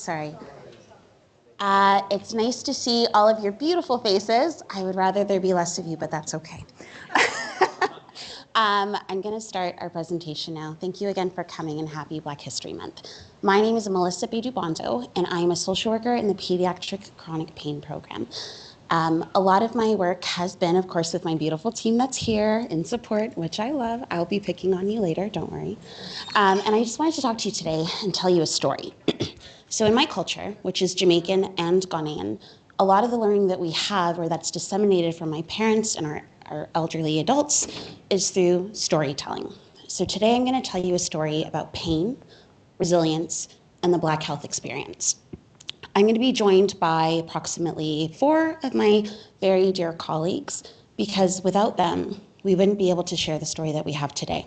Sorry. It's nice to see all of your beautiful faces. I would rather there be less of you, but that's okay. I'm going to start our presentation now. Thank you again for coming, and happy Black History Month. My name is Melissa Bedu-Bonzo, and I am a social worker in the Pediatric Chronic Pain Program. A lot of my work has been, of course, with my beautiful team that's here in support, which I love. I'll be picking on you later, don't worry. And I just wanted to talk to you today and tell you a story. So in my culture, which is Jamaican and Ghanaian, a lot of the learning that we have, or that's disseminated from my parents and our elderly adults, is through storytelling. So today I'm going to tell you a story about pain, resilience, and the Black health experience. I'm going to be joined by approximately 4 of my very dear colleagues, because without them, we wouldn't be able to share the story that we have today.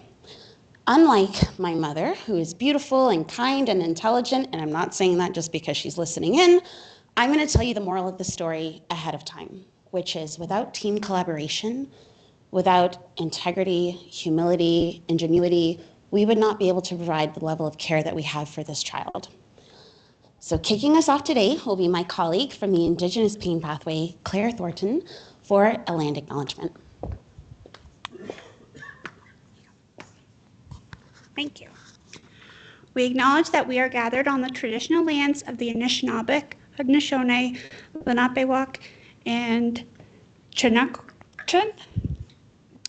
Unlike my mother, who is beautiful and kind and intelligent, and I'm not saying that just because she's listening in, I'm going to tell you the moral of the story ahead of time, which is without team collaboration, without integrity, humility, ingenuity, we would not be able to provide the level of care that we have for this child. So kicking us off today will be my colleague from the Indigenous Pain Pathway, Claire Thornton, for a land acknowledgement. Thank you. We acknowledge that we are gathered on the traditional lands of the Anishinaabeg, Haudenosaunee, Lenape-Wauk, and Chinoochtin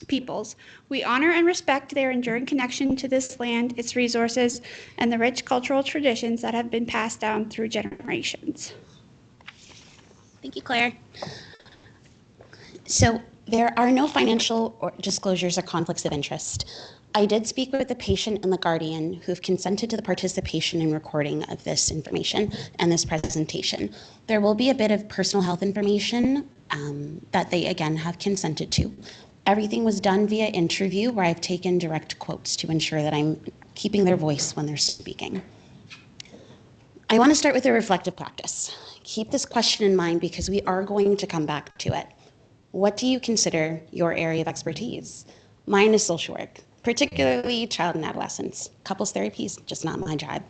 peoples. We honor and respect their enduring connection to this land, its resources, and the rich cultural traditions that have been passed down through generations. Thank you, Claire. So there are no financial disclosures or conflicts of interest. I did speak with the patient and the guardian who have consented to the participation and recording of this information and this presentation. There will be a bit of personal health information that they, again, have consented to. Everything was done via interview, where I've taken direct quotes to ensure that I'm keeping their voice when they're speaking. I want to start with a reflective practice. Keep this question in mind because we are going to come back to it. What do you consider your area of expertise? Mine is social work, particularly child and adolescents. Couples therapy is just not my job.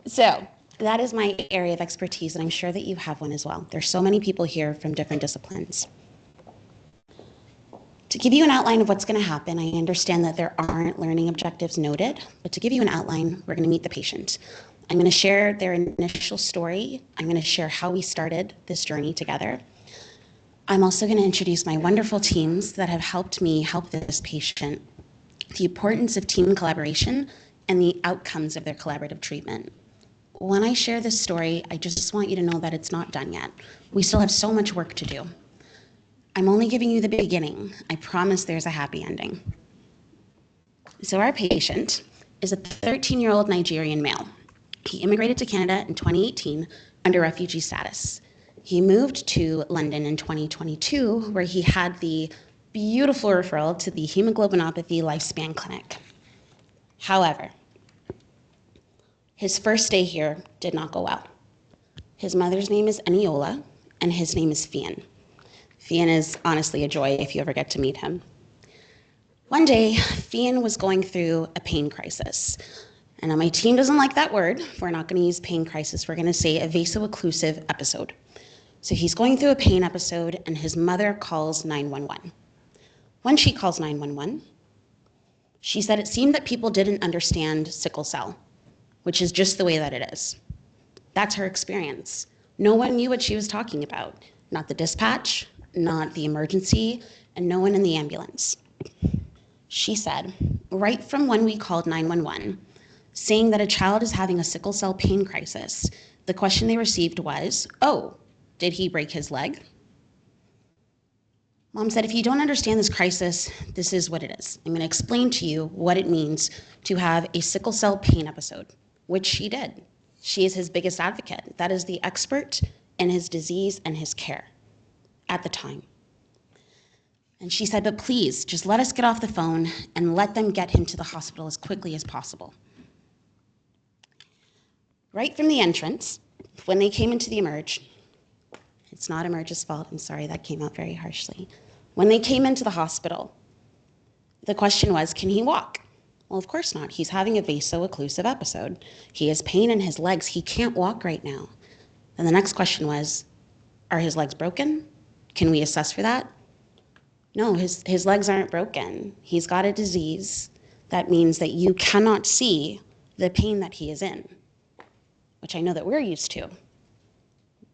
So that is my area of expertise, and I'm sure that you have one as well. There's so many people here from different disciplines. To give you an outline of what's going to happen, I understand that there aren't learning objectives noted, but to give you an outline, we're going to meet the patient. I'm going to share their initial story. I'm going to share how we started this journey together. I'm also going to introduce my wonderful teams that have helped me help this patient, the importance of team collaboration, and the outcomes of their collaborative treatment. When I share this story, I just want you to know that it's not done yet. We still have so much work to do. I'm only giving you the beginning. I promise there's a happy ending. So our patient is a 13-year-old Nigerian male. He immigrated to Canada in 2018 under refugee status. He moved to London in 2022, where he had the beautiful referral to the Hemoglobinopathy Lifespan Clinic. However, his first day here did not go well. His mother's name is Eniola, and his name is Fian. Fian is honestly a joy if you ever get to meet him. One day, Fian was going through a pain crisis. And my team doesn't like that word. We're not going to use pain crisis. We're going to say a vaso-occlusive episode. So he's going through a pain episode, and his mother calls 911. When she calls 911, she said it seemed that people didn't understand sickle cell, which is just the way that it is. That's her experience. No one knew what she was talking about. Not the dispatch, not the emergency, and no one in the ambulance. She said, right from when we called 911, saying that a child is having a sickle cell pain crisis, the question they received was, oh, did he break his leg? Mom said, if you don't understand this crisis, this is what it is. I'm going to explain to you what it means to have a sickle cell pain episode, which she did. She is his biggest advocate. That is the expert in his disease and his care at the time. And she said, but please, just let us get off the phone and let them get him to the hospital as quickly as possible. Right from the entrance, when they came into the emerge, it's not Emerge's fault, I'm sorry, that came out very harshly. When they came into the hospital, the question was, can he walk? Well, of course not. He's having a vaso-occlusive episode. He has pain in his legs. He can't walk right now. And the next question was, are his legs broken? Can we assess for that? No, his legs aren't broken. He's got a disease that means that you cannot see the pain that he is in, which I know that we're used to.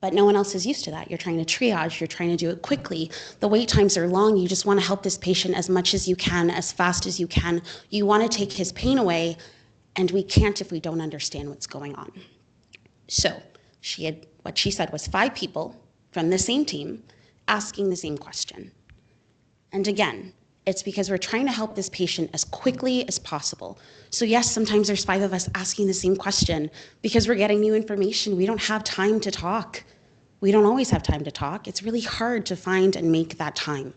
But no one else is used to that. You're trying to triage, you're trying to do it quickly. The wait times are long. You just want to help this patient as much as you can, as fast as you can. You want to take his pain away, and we can't if we don't understand what's going on. So what she said was 5 people from the same team asking the same question. And again, it's because we're trying to help this patient as quickly as possible. So yes, sometimes there's 5 of us asking the same question because we're getting new information. We don't have time to talk. We don't always have time to talk. It's really hard to find and make that time.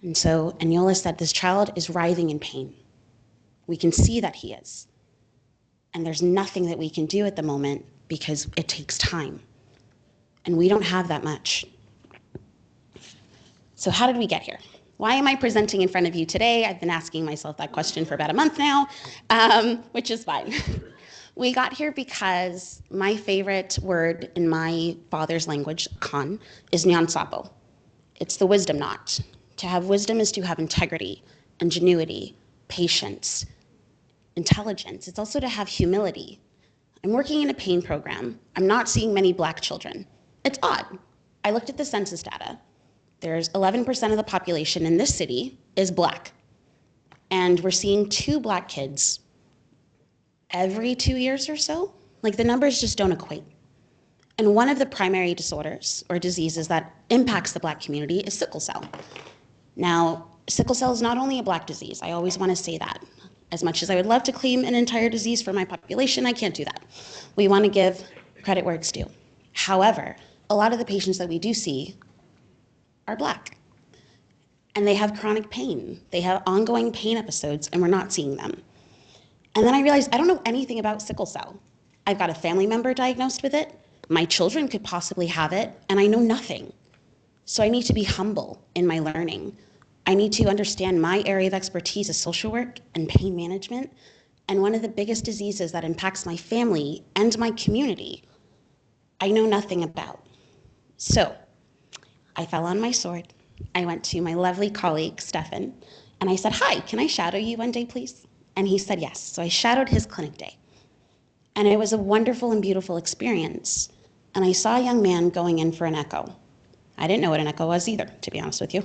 And so Aniola said, this child is writhing in pain. We can see that he is. And there's nothing that we can do at the moment because it takes time. And we don't have that much. So how did we get here? Why am I presenting in front of you today? I've been asking myself that question for about a month now, which is fine. We got here because my favorite word in my father's language, Khan, is Nyan Sapo. It's the wisdom knot. To have wisdom is to have integrity, ingenuity, patience, intelligence. It's also to have humility. I'm working in a pain program. I'm not seeing many Black children. It's odd. I looked at the census data. There's 11% of the population in this city is Black. And we're seeing 2 Black kids every 2 years or so. Like, the numbers just don't equate. And one of the primary disorders or diseases that impacts the Black community is sickle cell. Now, sickle cell is not only a Black disease. I always want to say that. As much as I would love to claim an entire disease for my population, I can't do that. We want to give credit where it's due. However, a lot of the patients that we do see are Black. And they have chronic pain. They have ongoing pain episodes, and we're not seeing them. And then I realized I don't know anything about sickle cell. I've got a family member diagnosed with it. My children could possibly have it, and I know nothing. So I need to be humble in my learning. I need to understand my area of expertise is social work and pain management. And one of the biggest diseases that impacts my family and my community, I know nothing about. So I fell on my sword. I went to my lovely colleague, Stefan, and I said, hi, can I shadow you one day, please? And he said yes. So I shadowed his clinic day. And it was a wonderful and beautiful experience. And I saw a young man going in for an echo. I didn't know what an echo was either, to be honest with you.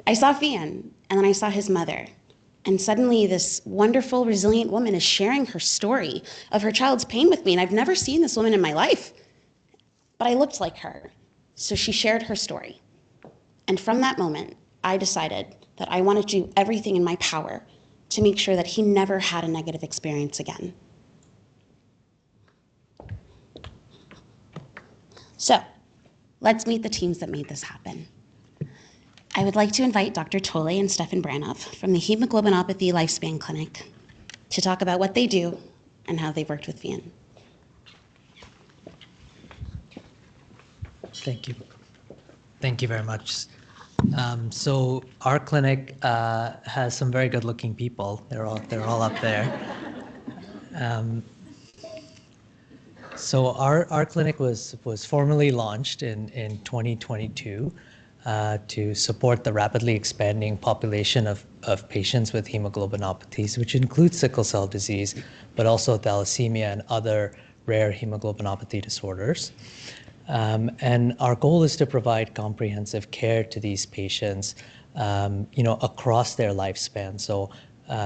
I saw Fian, and then I saw his mother. And suddenly this wonderful, resilient woman is sharing her story of her child's pain with me. And I've never seen this woman in my life, but I looked like her. So she shared her story. And from that moment, I decided that I wanted to do everything in my power to make sure that he never had a negative experience again. So let's meet the teams that made this happen. I would like to invite Dr. Tolle and Stefan Branoff from the Hemoglobinopathy Lifespan Clinic to talk about what they do and how they've worked with Fian. Thank you. Thank you very much. So our clinic has some very good-looking people. They're all up there. So our clinic was formally launched in 2022 to support the rapidly expanding population of patients with hemoglobinopathies, which includes sickle cell disease, but also thalassemia and other rare hemoglobinopathy disorders. And our goal is to provide comprehensive care to these patients, across their lifespan. So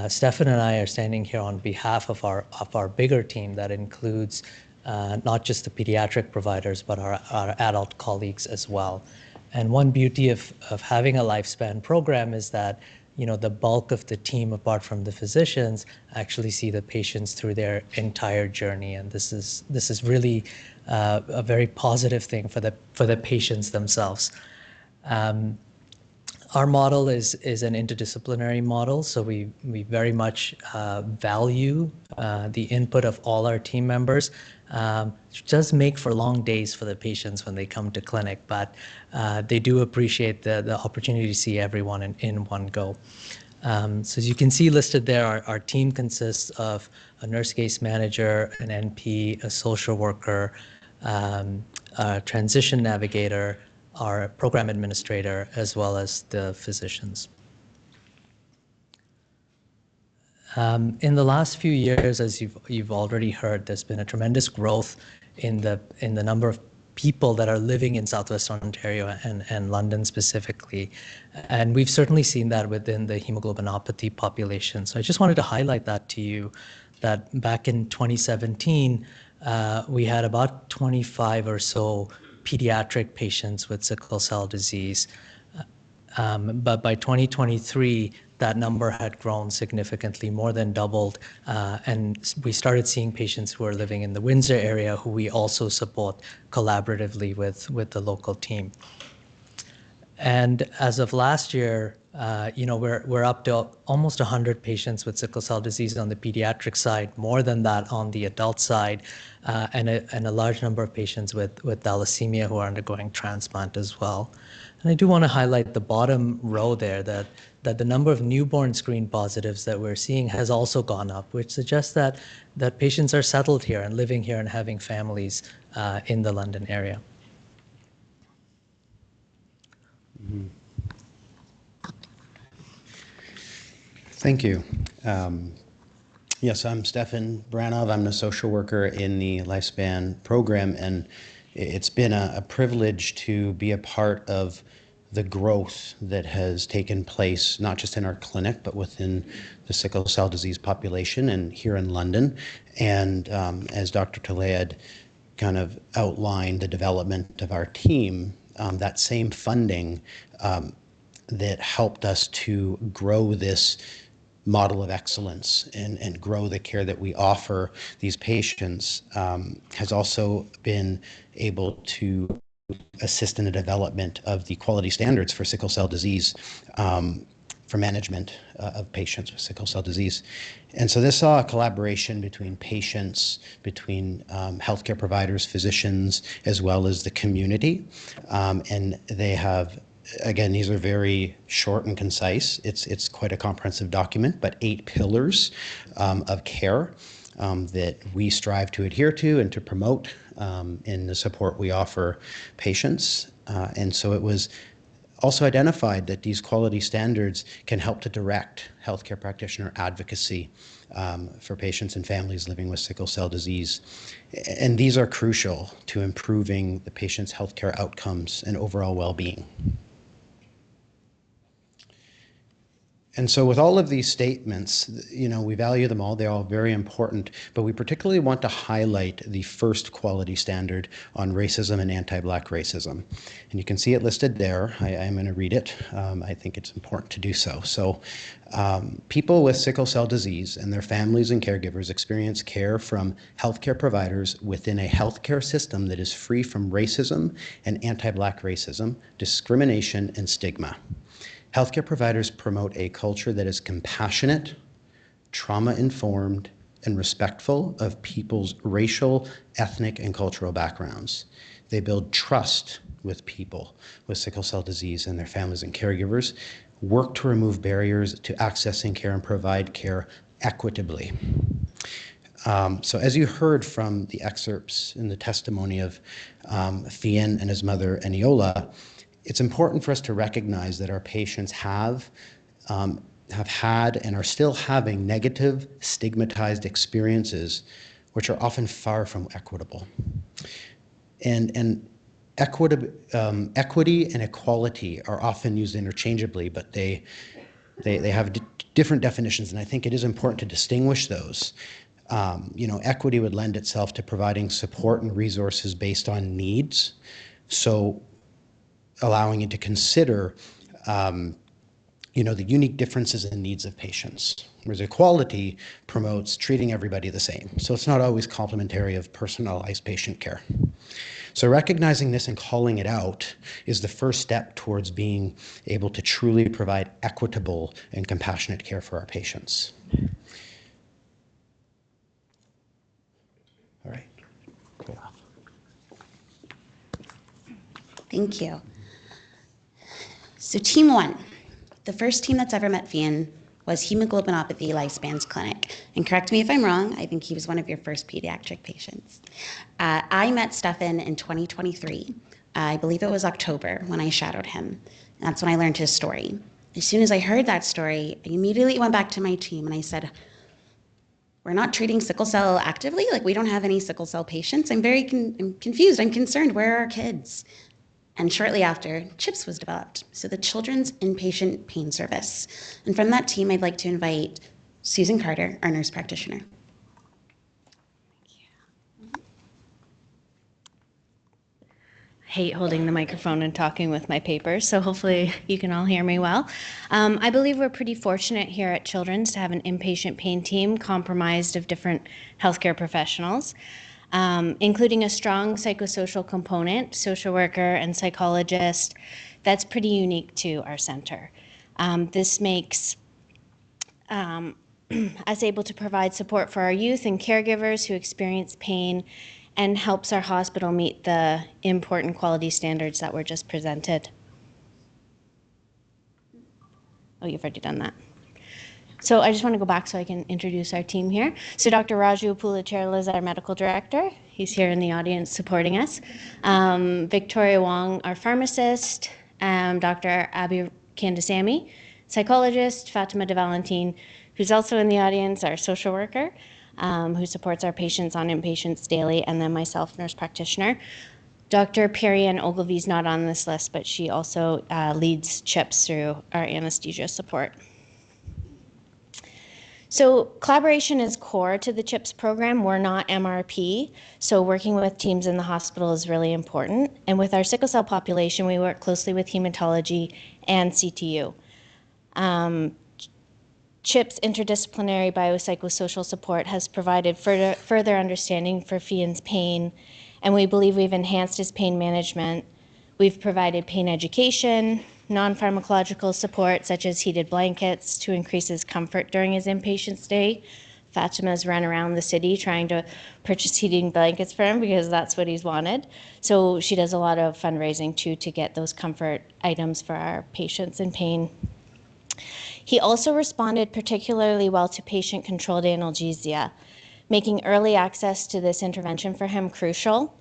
Stefan and I are standing here on behalf of our bigger team that includes not just the pediatric providers, but our adult colleagues as well. And one beauty of having a lifespan program is that the bulk of the team, apart from the physicians, actually see the patients through their entire journey, and this is really a very positive thing for the patients themselves. Our model is an interdisciplinary model, so we very much value the input of all our team members. It does make for long days for the patients when they come to clinic, but they do appreciate the opportunity to see everyone in one go. So as you can see listed there, our team consists of a nurse case manager, an NP, a social worker, a transition navigator, our program administrator, as well as the physicians. In the last few years, as you've already heard, there's been a tremendous growth in the number of people that are living in Southwestern Ontario and London specifically. And we've certainly seen that within the hemoglobinopathy population. So I just wanted to highlight that to you, that back in 2017, we had about 25 or so pediatric patients with sickle cell disease. But by 2023, that number had grown significantly, more than doubled. And we started seeing patients who are living in the Windsor area who we also support collaboratively with the local team. And as of last year, we're up to almost 100 patients with sickle cell disease on the pediatric side, more than that on the adult side, and a large number of patients with thalassemia who are undergoing transplant as well. And I do want to highlight the bottom row there that the number of newborn screen positives that we're seeing has also gone up, which suggests that patients are settled here and living here and having families in the London area. Mm-hmm. Thank you. Yes, I'm Stefan Branov. I'm a social worker in the Lifespan program, and it's been a privilege to be a part of the growth that has taken place, not just in our clinic, but within the sickle cell disease population and here in London. And as Dr. Tlaib kind of outlined the development of our team, that same funding that helped us to grow this model of excellence and grow the care that we offer these patients has also been able to assist in the development of the quality standards for sickle cell disease, for management of patients with sickle cell disease. And so this saw a collaboration between patients, between healthcare providers, physicians, as well as the community. And they have, again, these are very short and concise. It's quite a comprehensive document, but 8 pillars of care that we strive to adhere to and to promote in the support we offer patients. And so it was also identified that these quality standards can help to direct healthcare practitioner advocacy for patients and families living with sickle cell disease. And these are crucial to improving the patient's healthcare outcomes and overall well-being. And so with all of these statements, we value them all. They're all very important, but we particularly want to highlight the first quality standard on racism and anti-Black racism. And you can see it listed there. I'm going to read it. I think it's important to do so. So people with sickle cell disease and their families and caregivers experience care from healthcare providers within a healthcare system that is free from racism and anti-Black racism, discrimination, and stigma. Healthcare providers promote a culture that is compassionate, trauma-informed, and respectful of people's racial, ethnic, and cultural backgrounds. They build trust with people with sickle cell disease and their families and caregivers, work to remove barriers to accessing care and provide care equitably. So as you heard from the excerpts in the testimony of Fionn and his mother, Eniola, it's important for us to recognize that our patients have had and are still having negative, stigmatized experiences, which are often far from equitable. And equity and equality are often used interchangeably, but they have different definitions, and I think it is important to distinguish those. Equity would lend itself to providing support and resources based on needs. So allowing you to consider, the unique differences and needs of patients. Whereas equality promotes treating everybody the same. So it's not always complementary of personalized patient care. So recognizing this and calling it out is the first step towards being able to truly provide equitable and compassionate care for our patients. All right. Go off. Thank you. So team 1, the first team that's ever met Fionn, was Hemoglobinopathy Lifespans Clinic. And correct me if I'm wrong, I think he was one of your first pediatric patients. I met Stefan in 2023. I believe it was October when I shadowed him. And that's when I learned his story. As soon as I heard that story, I immediately went back to my team and I said, we're not treating sickle cell actively. Like, we don't have any sickle cell patients. I'm very I'm confused. I'm concerned. Where are our kids? And shortly after, CHIPS was developed, so the Children's Inpatient Pain Service. And from that team, I'd like to invite Susan Carter, our nurse practitioner. Hate holding the microphone and talking with my papers, so hopefully you can all hear me well. I believe we're pretty fortunate here at Children's to have an inpatient pain team comprised of different healthcare professionals, including a strong psychosocial component, social worker and psychologist. That's pretty unique to our center. This makes us able to provide support for our youth and caregivers who experience pain, and helps our hospital meet the important quality standards that were just presented. Oh, you've already done that. So I just want to go back so I can introduce our team here. So Dr. Raju Pulachirla is our medical director. He's here in the audience supporting us. Victoria Wong, our pharmacist. Dr. Abhi Kandasamy, psychologist. Fatima De Valentine, who's also in the audience, our social worker, who supports our patients on inpatients daily, and then myself, nurse practitioner. Dr. Perianne Ogilvie is not on this list, but she also leads CHIPS through our anesthesia support. So collaboration is core to the CHIPS program. We're not MRP, so working with teams in the hospital is really important. And with our sickle cell population, we work closely with hematology and CTU. CHIPS interdisciplinary biopsychosocial support has provided further understanding for Fian's pain, and we believe we've enhanced his pain management. We've provided pain education, non-pharmacological support such as heated blankets to increase his comfort during his inpatient stay. Fatima's run around the city trying to purchase heating blankets for him because that's what he's wanted. So she does a lot of fundraising too to get those comfort items for our patients in pain. He also responded particularly well to patient-controlled analgesia, making early access to this intervention for him crucial.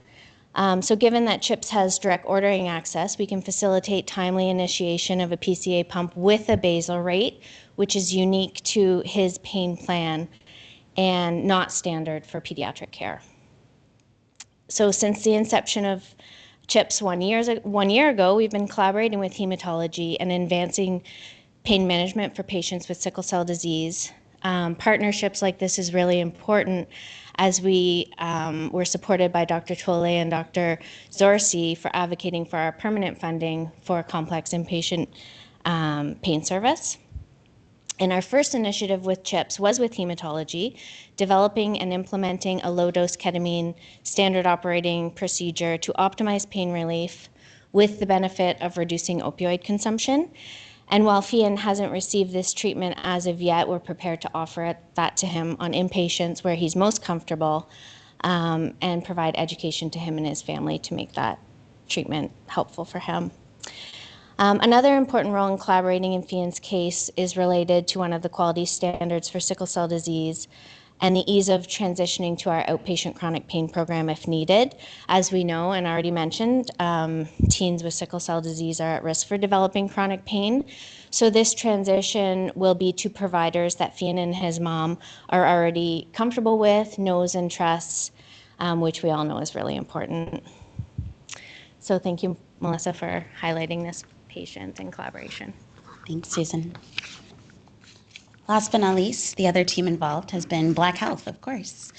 So given that CHIPS has direct ordering access, we can facilitate timely initiation of a PCA pump with a basal rate, which is unique to his pain plan and not standard for pediatric care. So since the inception of CHIPS 1 year ago, we've been collaborating with hematology and advancing pain management for patients with sickle cell disease. Partnerships like this is really important as we were supported by Dr. Tole and Dr. Zorsi for advocating for our permanent funding for complex inpatient pain service. And our first initiative with CHIPS was with hematology, developing and implementing a low-dose ketamine standard operating procedure to optimize pain relief with the benefit of reducing opioid consumption. And while Fian hasn't received this treatment as of yet, we're prepared to offer that to him on inpatients where he's most comfortable and provide education to him and his family to make that treatment helpful for him. Another important role in collaborating in Fian's case is related to one of the quality standards for sickle cell disease and the ease of transitioning to our outpatient chronic pain program if needed. As we know and already mentioned, teens with sickle cell disease are at risk for developing chronic pain. So this transition will be to providers that Fian and his mom are already comfortable with, knows and trusts, which we all know is really important. So thank you, Melissa, for highlighting this patient and collaboration. Thanks, Susan. Last but not least, the other team involved has been Black Health, of course,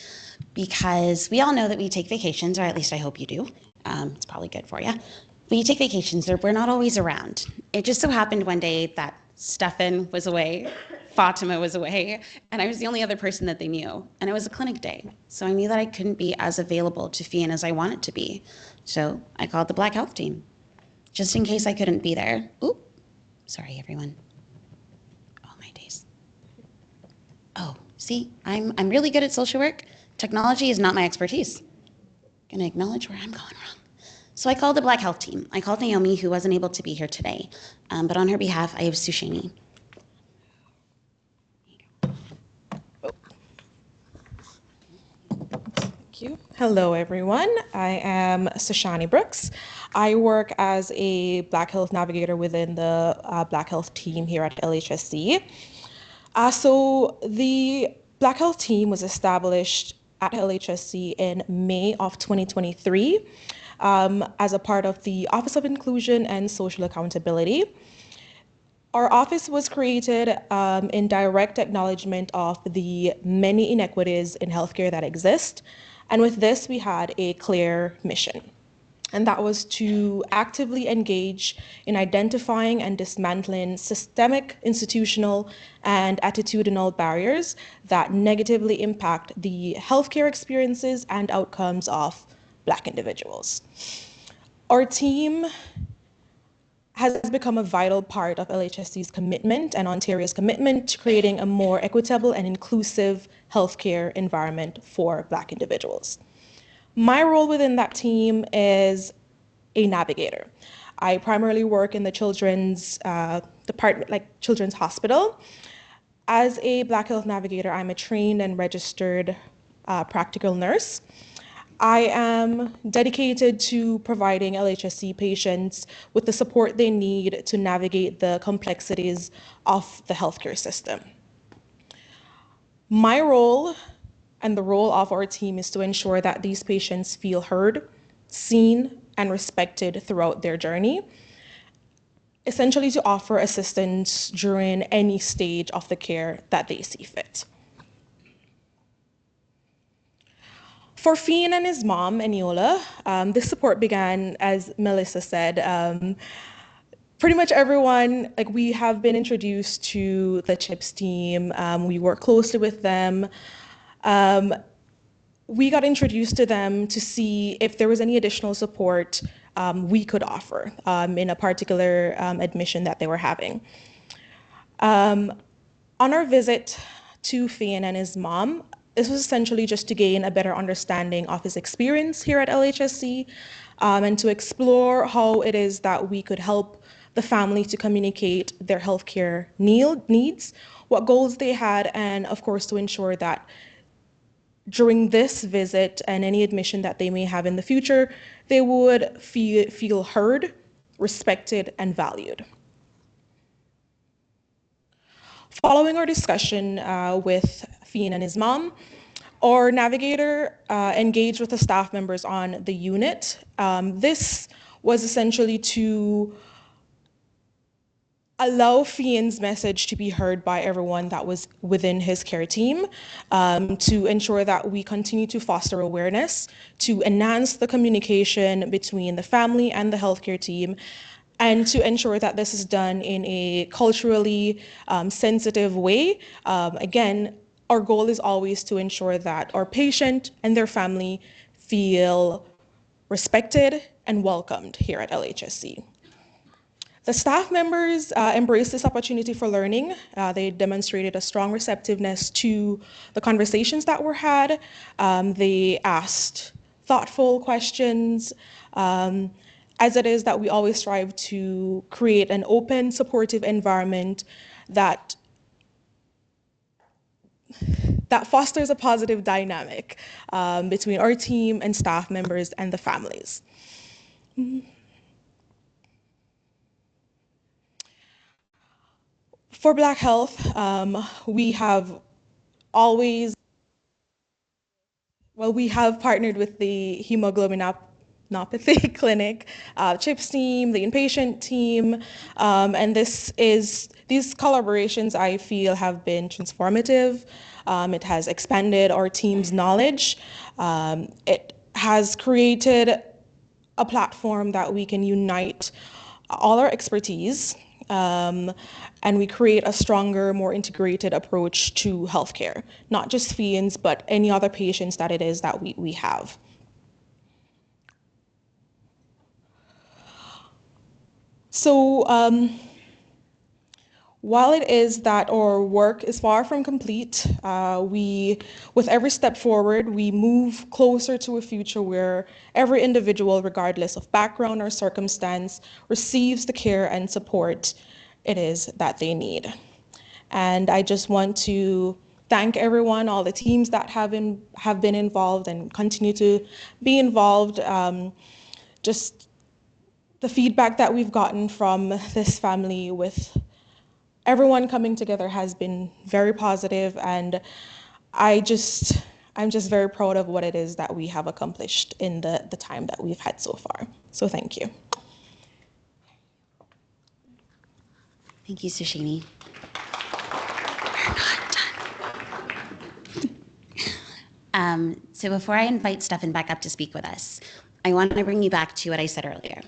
because we all know that we take vacations, or at least I hope you do. It's probably good for you. When you take vacations, we're not always around. It just so happened one day that Stefan was away, Fatima was away, and I was the only other person that they knew. And it was a clinic day, so I knew that I couldn't be as available to Fian as I wanted to be. So I called the Black Health team, just in case I couldn't be there. Oop, sorry, everyone. Oh, see, I'm really good at social work. Technology is not my expertise. Gonna acknowledge where I'm going wrong. So I called the Black Health team. I called Naomi, who wasn't able to be here today, but on her behalf, I have Sushani. Hello, everyone. I am Sashani Brooks. I work as a Black Health Navigator within the Black Health team here at LHSC. So the Black Health team was established at LHSC in May of 2023 as a part of the Office of Inclusion and Social Accountability. Our office was created in direct acknowledgement of the many inequities in healthcare that exist. And with this, we had a clear mission. And that was to actively engage in identifying and dismantling systemic, institutional, and attitudinal barriers that negatively impact the healthcare experiences and outcomes of Black individuals. Our team has become a vital part of LHSC's commitment and Ontario's commitment to creating a more equitable and inclusive healthcare environment for Black individuals. My role within that team is a navigator. I primarily work in the children's department, like Children's Hospital. As a Black Health Navigator, I'm a trained and registered practical nurse. I am dedicated to providing LHSC patients with the support they need to navigate the complexities of the healthcare system. My role and the role of our team is to ensure that these patients feel heard, seen, and respected throughout their journey, essentially to offer assistance during any stage of the care that they see fit. For Fian and his mom, Eniola, this support began, as Melissa said, pretty much everyone, like we have been introduced to the CHIPS team. We work closely with them. We got introduced to them to see if there was any additional support we could offer in a particular admission that they were having. On our visit to Fian and his mom, this was essentially just to gain a better understanding of his experience here at LHSC and to explore how it is that we could help the family to communicate their healthcare needs, what goals they had, and of course to ensure that during this visit and any admission that they may have in the future, they would feel heard, respected, and valued. Following our discussion with Fian and his mom, our navigator engaged with the staff members on the unit. This was essentially to allow Fian's message to be heard by everyone that was within his care team, to ensure that we continue to foster awareness, to enhance the communication between the family and the healthcare team, and to ensure that this is done in a culturally sensitive way. Again, our goal is always to ensure that our patient and their family feel respected and welcomed here at LHSC. The staff members embraced this opportunity for learning. They demonstrated a strong receptiveness to the conversations that were had. They asked thoughtful questions, as it is that we always strive to create an open, supportive environment that fosters a positive dynamic between our team and staff members and the families. For Black Health, we have partnered with the hemoglobinopathy clinic, CHIPS team, the inpatient team, and these collaborations I feel have been transformative. It has expanded our team's knowledge. It has created a platform that we can unite all our expertise, and we create a stronger, more integrated approach to healthcare, not just Fians, but any other patients that it is that we have. So while it is that our work is far from complete, with every step forward, we move closer to a future where every individual, regardless of background or circumstance, receives the care and support it is that they need. And I just want to thank everyone, all the teams that have been involved and continue to be involved. Just the feedback that we've gotten from this family with everyone coming together has been very positive, and I'm just very proud of what it is that we have accomplished in the time that we've had so far. So thank you. Thank you, Sushini. We're not done. So before I invite Stefan back up to speak with us, I want to bring you back to what I said earlier.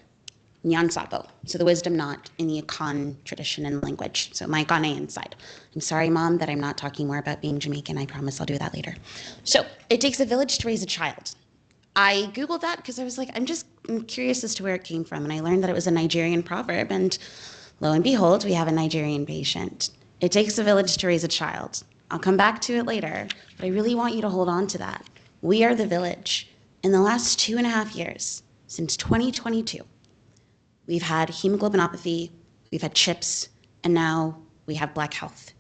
Nyan Sapo, so the wisdom knot in the Akan tradition and language, so my Ghanaian side. I'm sorry, Mom, that I'm not talking more about being Jamaican. I promise I'll do that later. So it takes a village to raise a child. I Googled that because I was like, I'm curious as to where it came from, and I learned that it was a Nigerian proverb, and lo and behold, we have a Nigerian patient. It takes a village to raise a child. I'll come back to it later, but I really want you to hold on to that. We are the village. In the last 2.5 years, since 2022, we've had hemoglobinopathy, we've had CHIPS, and now we have Black Health.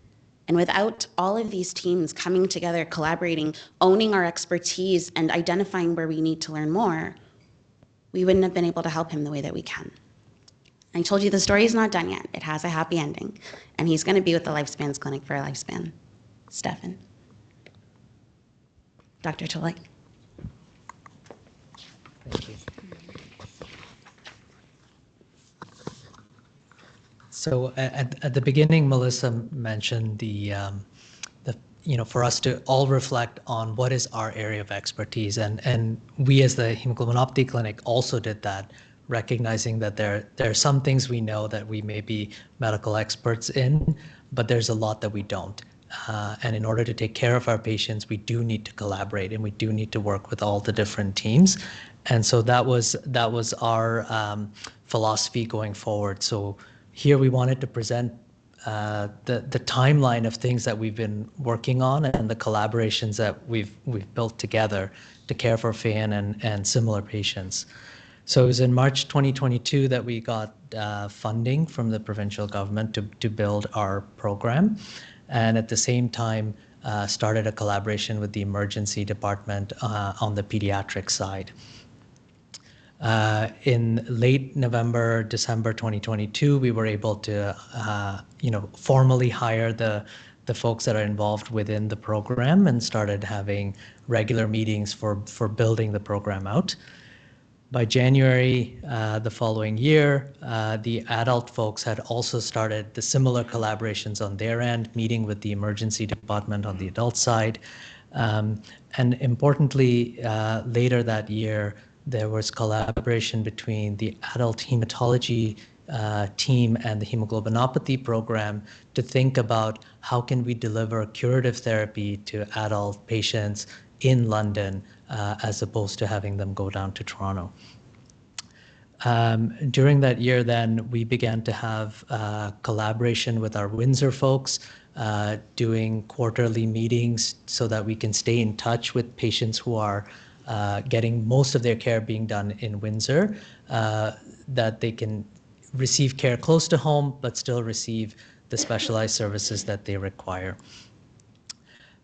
And without all of these teams coming together, collaborating, owning our expertise, and identifying where we need to learn more, we wouldn't have been able to help him the way that we can. I told you the story is not done yet. It has a happy ending. And he's going to be with the Lifespans Clinic for a lifespan. Stefan. Dr. Tolek. Thank you. So at the beginning, Melissa mentioned for us to all reflect on what is our area of expertise, and we as the Hemoglobinopathy Clinic also did that, recognizing that there are some things we know that we may be medical experts in, but there's a lot that we don't. And in order to take care of our patients, we do need to collaborate, and we do need to work with all the different teams. And so that was our philosophy going forward. So here we wanted to present the timeline of things that we've been working on and the collaborations that we've built together to care for FAN and similar patients. So it was in March 2022 that we got funding from the provincial government to build our program, and at the same time started a collaboration with the emergency department on the pediatric side. In late November, December 2022, we were able to, formally hire the folks that are involved within the program and started having regular meetings for building the program out. By January the following year, the adult folks had also started the similar collaborations on their end, meeting with the emergency department on the adult side. And importantly, later that year, there was collaboration between the adult hematology team and the hemoglobinopathy program to think about how can we deliver curative therapy to adult patients in London as opposed to having them go down to Toronto. During that year then, we began to have collaboration with our Windsor folks, doing quarterly meetings so that we can stay in touch with patients who are getting most of their care being done in Windsor, that they can receive care close to home, but still receive the specialized services that they require.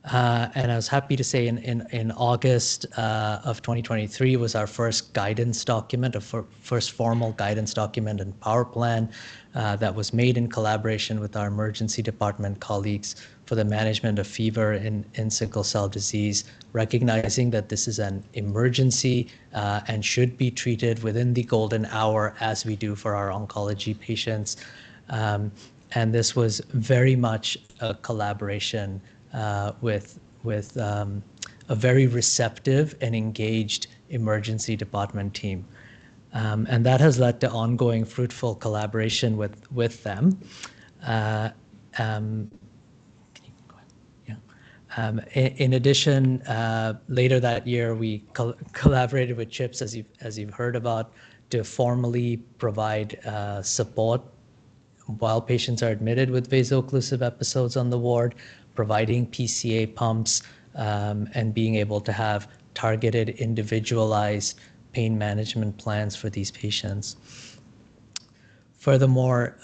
And I was happy to say in August of 2023 was our first guidance document, first formal guidance document and power plan that was made in collaboration with our emergency department colleagues for the management of fever in sickle cell disease, recognizing that this is an emergency and should be treated within the golden hour as we do for our oncology patients. And this was very much a collaboration with a very receptive and engaged emergency department team. And that has led to ongoing fruitful collaboration with them. In addition, later that year, we collaborated with CHIPS, as you've heard about, to formally provide support while patients are admitted with vaso-occlusive episodes on the ward, providing PCA pumps, and being able to have targeted, individualized pain management plans for these patients. Furthermore,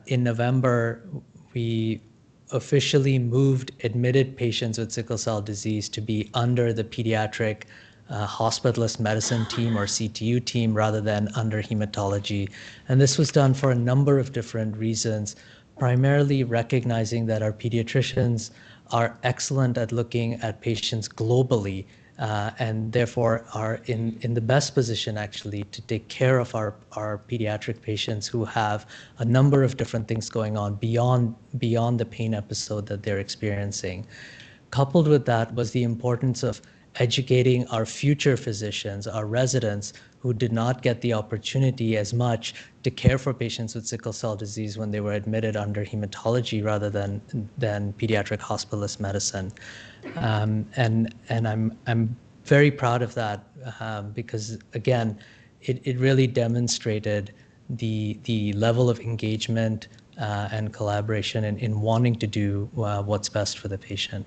in November, we officially moved admitted patients with sickle cell disease to be under the pediatric hospitalist medicine team or CTU team rather than under hematology. And this was done for a number of different reasons, primarily recognizing that our pediatricians are excellent at looking at patients globally and therefore are in the best position actually to take care of our pediatric patients who have a number of different things going on beyond the pain episode that they're experiencing. Coupled with that was the importance of educating our future physicians, our residents, who did not get the opportunity as much to care for patients with sickle cell disease when they were admitted under hematology rather than pediatric hospitalist medicine. And I'm very proud of that because, again, it really demonstrated the level of engagement and collaboration in wanting to do what's best for the patient.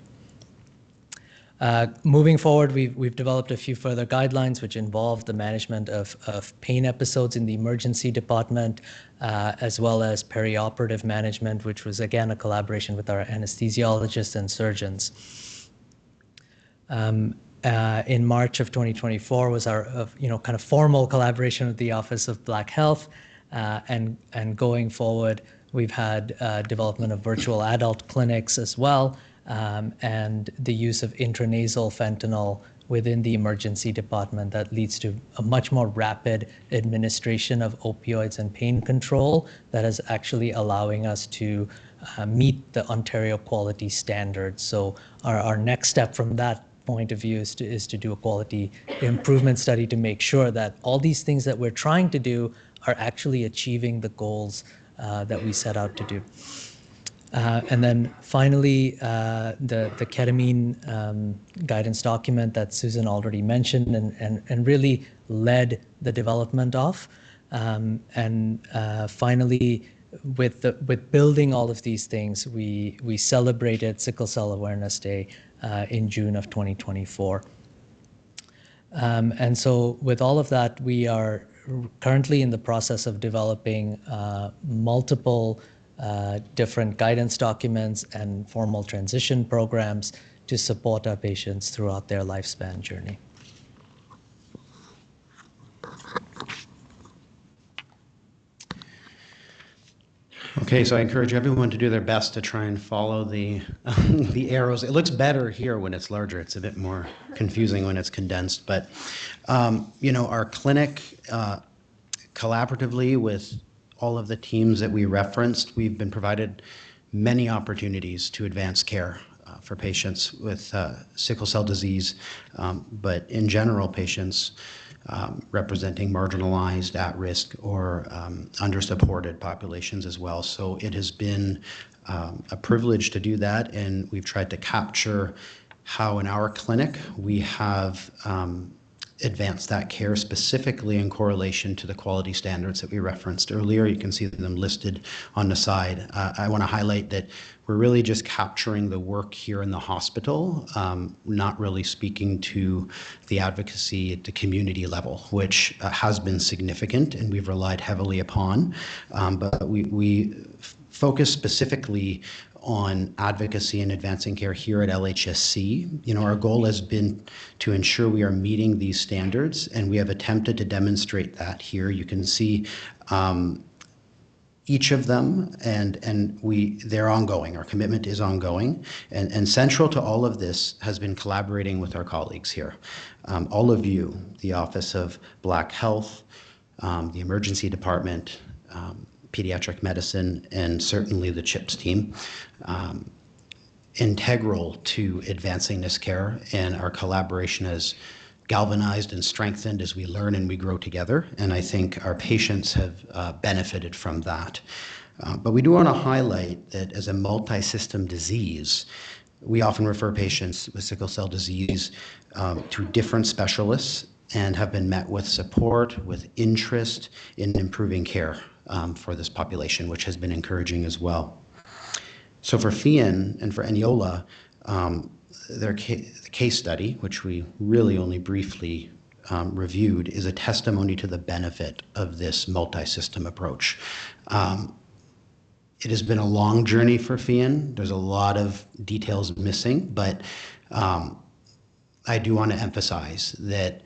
Moving forward, we've developed a few further guidelines which involve the management of pain episodes in the emergency department, as well as perioperative management, which was again a collaboration with our anesthesiologists and surgeons. In March of 2024 was our kind of formal collaboration with the Office of Black Health, and going forward, we've had development of virtual adult clinics as well. And the use of intranasal fentanyl within the emergency department that leads to a much more rapid administration of opioids and pain control that is actually allowing us to meet the Ontario quality standards. So our next step from that point of view is to do a quality improvement study to make sure that all these things that we're trying to do are actually achieving the goals that we set out to do. And then finally, the ketamine guidance document that Susan already mentioned and really led the development of. And finally, with building all of these things, we celebrated Sickle Cell Awareness Day in June of 2024. And so with all of that, we are currently in the process of developing multiple different guidance documents and formal transition programs to support our patients throughout their lifespan journey. Okay, so I encourage everyone to do their best to try and follow the the arrows. It looks better here when it's larger. It's a bit more confusing when it's condensed. But our clinic, collaboratively with all of the teams that we referenced, we've been provided many opportunities to advance care for patients with sickle cell disease, but in general, patients representing marginalized, at-risk, or under-supported populations as well. So it has been a privilege to do that, and we've tried to capture how in our clinic we have advance that care specifically in correlation to the quality standards that we referenced earlier. You can see them listed on the side. I want to highlight that we're really just capturing the work here in the hospital, not really speaking to the advocacy at the community level, which has been significant and we've relied heavily upon. But we focus specifically on advocacy and advancing care here at LHSC. Our goal has been to ensure we are meeting these standards, and we have attempted to demonstrate that here. You can see each of them, and they're ongoing. Our commitment is ongoing, and central to all of this has been collaborating with our colleagues here. All of you, the Office of Black Health, the Emergency Department, Pediatric Medicine, and certainly the CHIPS team, integral to advancing this care, and our collaboration has galvanized and strengthened as we learn and we grow together, and I think our patients have benefited from that. But we do want to highlight that as a multi-system disease, we often refer patients with sickle cell disease to different specialists and have been met with support, with interest in improving care for this population, which has been encouraging as well. So for FIAN and for Eniola, their case study, which we really only briefly reviewed, is a testimony to the benefit of this multi-system approach. it has been a long journey for Fian. There's a lot of details missing, but I do want to emphasize that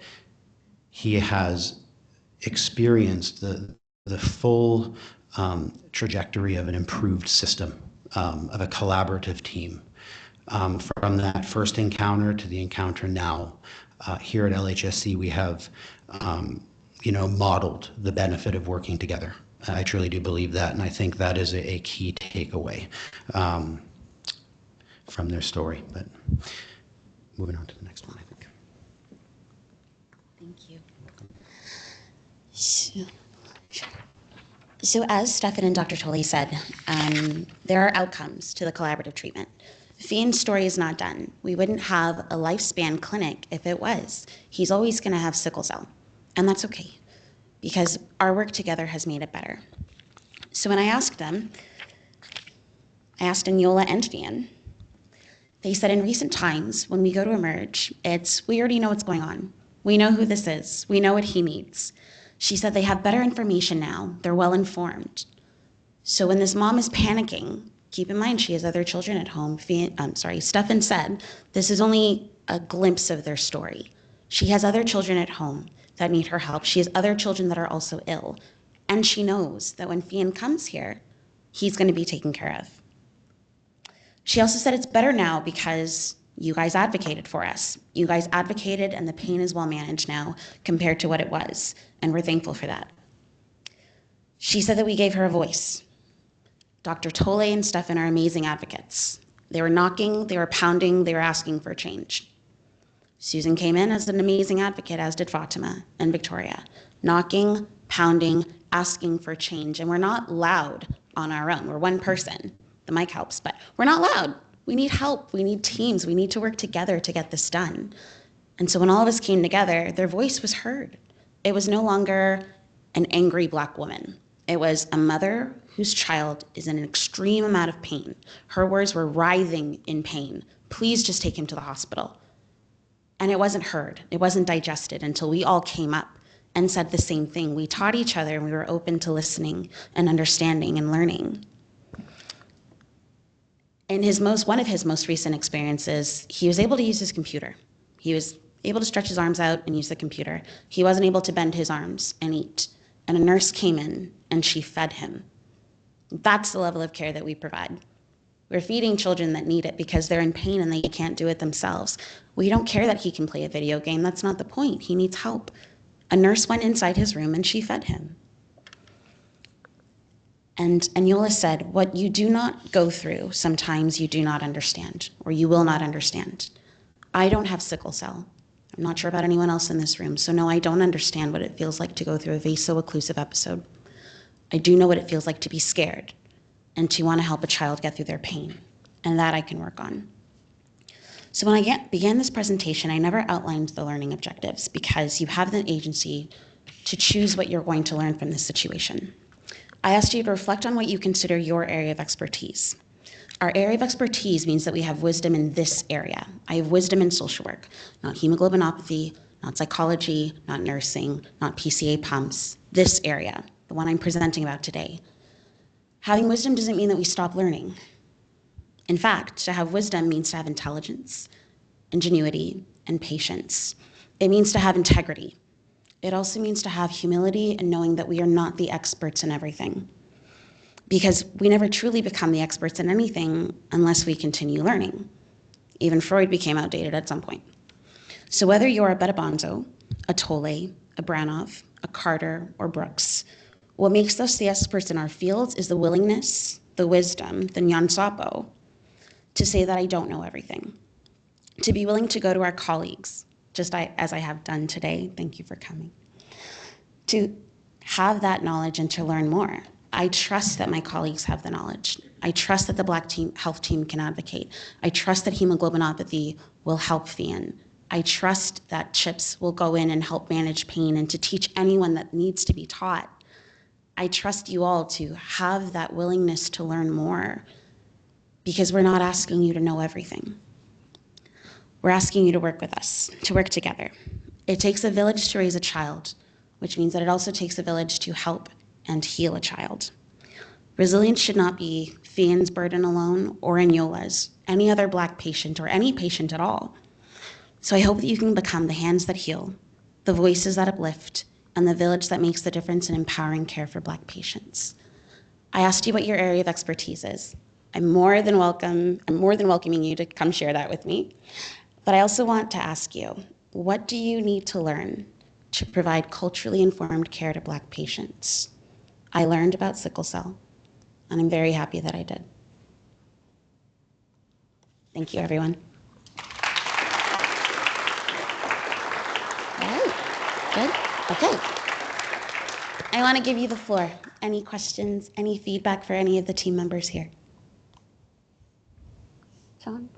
he has experienced the full trajectory of an improved system, of a collaborative team. From that first encounter to the encounter now, here at LHSC, we have, modeled the benefit of working together. I truly do believe that, and I think that is a key takeaway from their story. But moving on to the next one, I think. Thank you. So as Stefan and Dr. Tolle said, there are outcomes to the collaborative treatment. Fian's story is not done. We wouldn't have a lifespan clinic if it was. He's always going to have sickle cell, and that's okay, because our work together has made it better. So when I asked them, I asked Anyola and Fian, they said in recent times, when we go to Emerge, we already know what's going on. We know who this is. We know what he needs. She said they have better information now. They're well informed. So when this mom is panicking, keep in mind she has other children at home. Stefan said this is only a glimpse of their story. She has other children at home that need her help. She has other children that are also ill. And she knows that when Fian comes here, he's going to be taken care of. She also said it's better now because you guys advocated for us. You guys advocated, and the pain is well managed now compared to what it was, and we're thankful for that. She said that we gave her a voice. Dr. Tolle and Stefan are amazing advocates. They were knocking, they were pounding, they were asking for change. Susan came in as an amazing advocate, as did Fatima and Victoria, knocking, pounding, asking for change. And we're not loud on our own. We're one person. The mic helps, but we're not loud. We need help. We need teams. We need to work together to get this done. And so when all of us came together, their voice was heard. It was no longer an angry Black woman. It was a mother whose child is in an extreme amount of pain. Her words were writhing in pain. Please just take him to the hospital. And it wasn't heard. It wasn't digested until we all came up and said the same thing. We taught each other, and we were open to listening and understanding and learning. In one of his most recent experiences, he was able to use his computer. He was able to stretch his arms out and use the computer. He wasn't able to bend his arms and eat. And a nurse came in and she fed him. That's the level of care that we provide. We're feeding children that need it because they're in pain and they can't do it themselves. We don't care that he can play a video game. That's not the point. He needs help. A nurse went inside his room and she fed him. And Anyola said, what you do not go through, sometimes you do not understand, or you will not understand. I don't have sickle cell. I'm not sure about anyone else in this room, so no, I don't understand what it feels like to go through a vaso-occlusive episode. I do know what it feels like to be scared and to want to help a child get through their pain, and that I can work on. So when I began this presentation, I never outlined the learning objectives because you have the agency to choose what you're going to learn from this situation. I asked you to reflect on what you consider your area of expertise. Our area of expertise means that we have wisdom in this area. I have wisdom in social work, not hemoglobinopathy, not psychology, not nursing, not PCA pumps, this area, the one I'm presenting about today. Having wisdom doesn't mean that we stop learning. In fact, to have wisdom means to have intelligence, ingenuity, and patience. It means to have integrity. It also means to have humility and knowing that we are not the experts in everything. Because we never truly become the experts in anything unless we continue learning. Even Freud became outdated at some point. So whether you're a Betabonzo, a Tolle, a Branov, a Carter, or Brooks, what makes us the experts in our fields is the willingness, the wisdom, the Nyansapo, to say that I don't know everything. To be willing to go to our colleagues, as I have done today, thank you for coming, to have that knowledge and to learn more. I trust that my colleagues have the knowledge. I trust that the Black health team can advocate. I trust that hemoglobinopathy will help Fian. I trust that CHIPS will go in and help manage pain and to teach anyone that needs to be taught. I trust you all to have that willingness to learn more because we're not asking you to know everything. We're asking you to work with us, to work together. It takes a village to raise a child, which means that it also takes a village to help and heal a child. Resilience should not be Fian's burden alone or Aniola's, any other Black patient or any patient at all. So I hope that you can become the hands that heal, the voices that uplift, and the village that makes the difference in empowering care for Black patients. I asked you what your area of expertise is. I'm more than welcoming you to come share that with me. But I also want to ask you, what do you need to learn to provide culturally informed care to Black patients? I learned about sickle cell, and I'm very happy that I did. Thank you, everyone. All right, good, okay. I want to give you the floor. Any questions, any feedback for any of the team members here? John?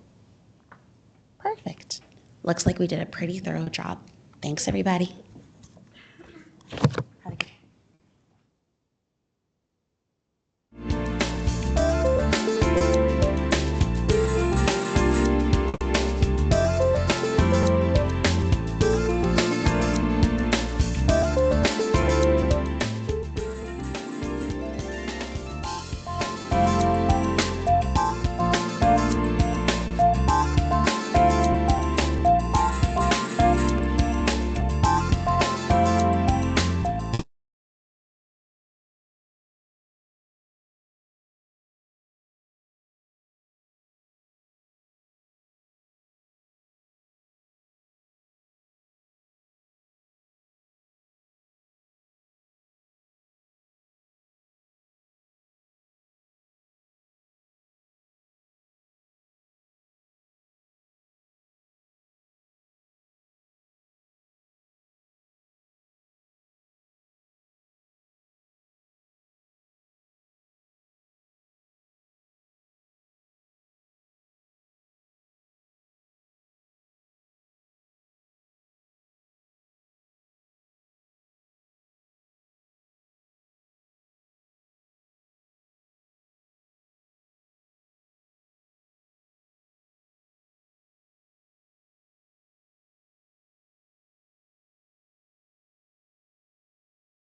Perfect. Looks like we did a pretty thorough job. Thanks, everybody.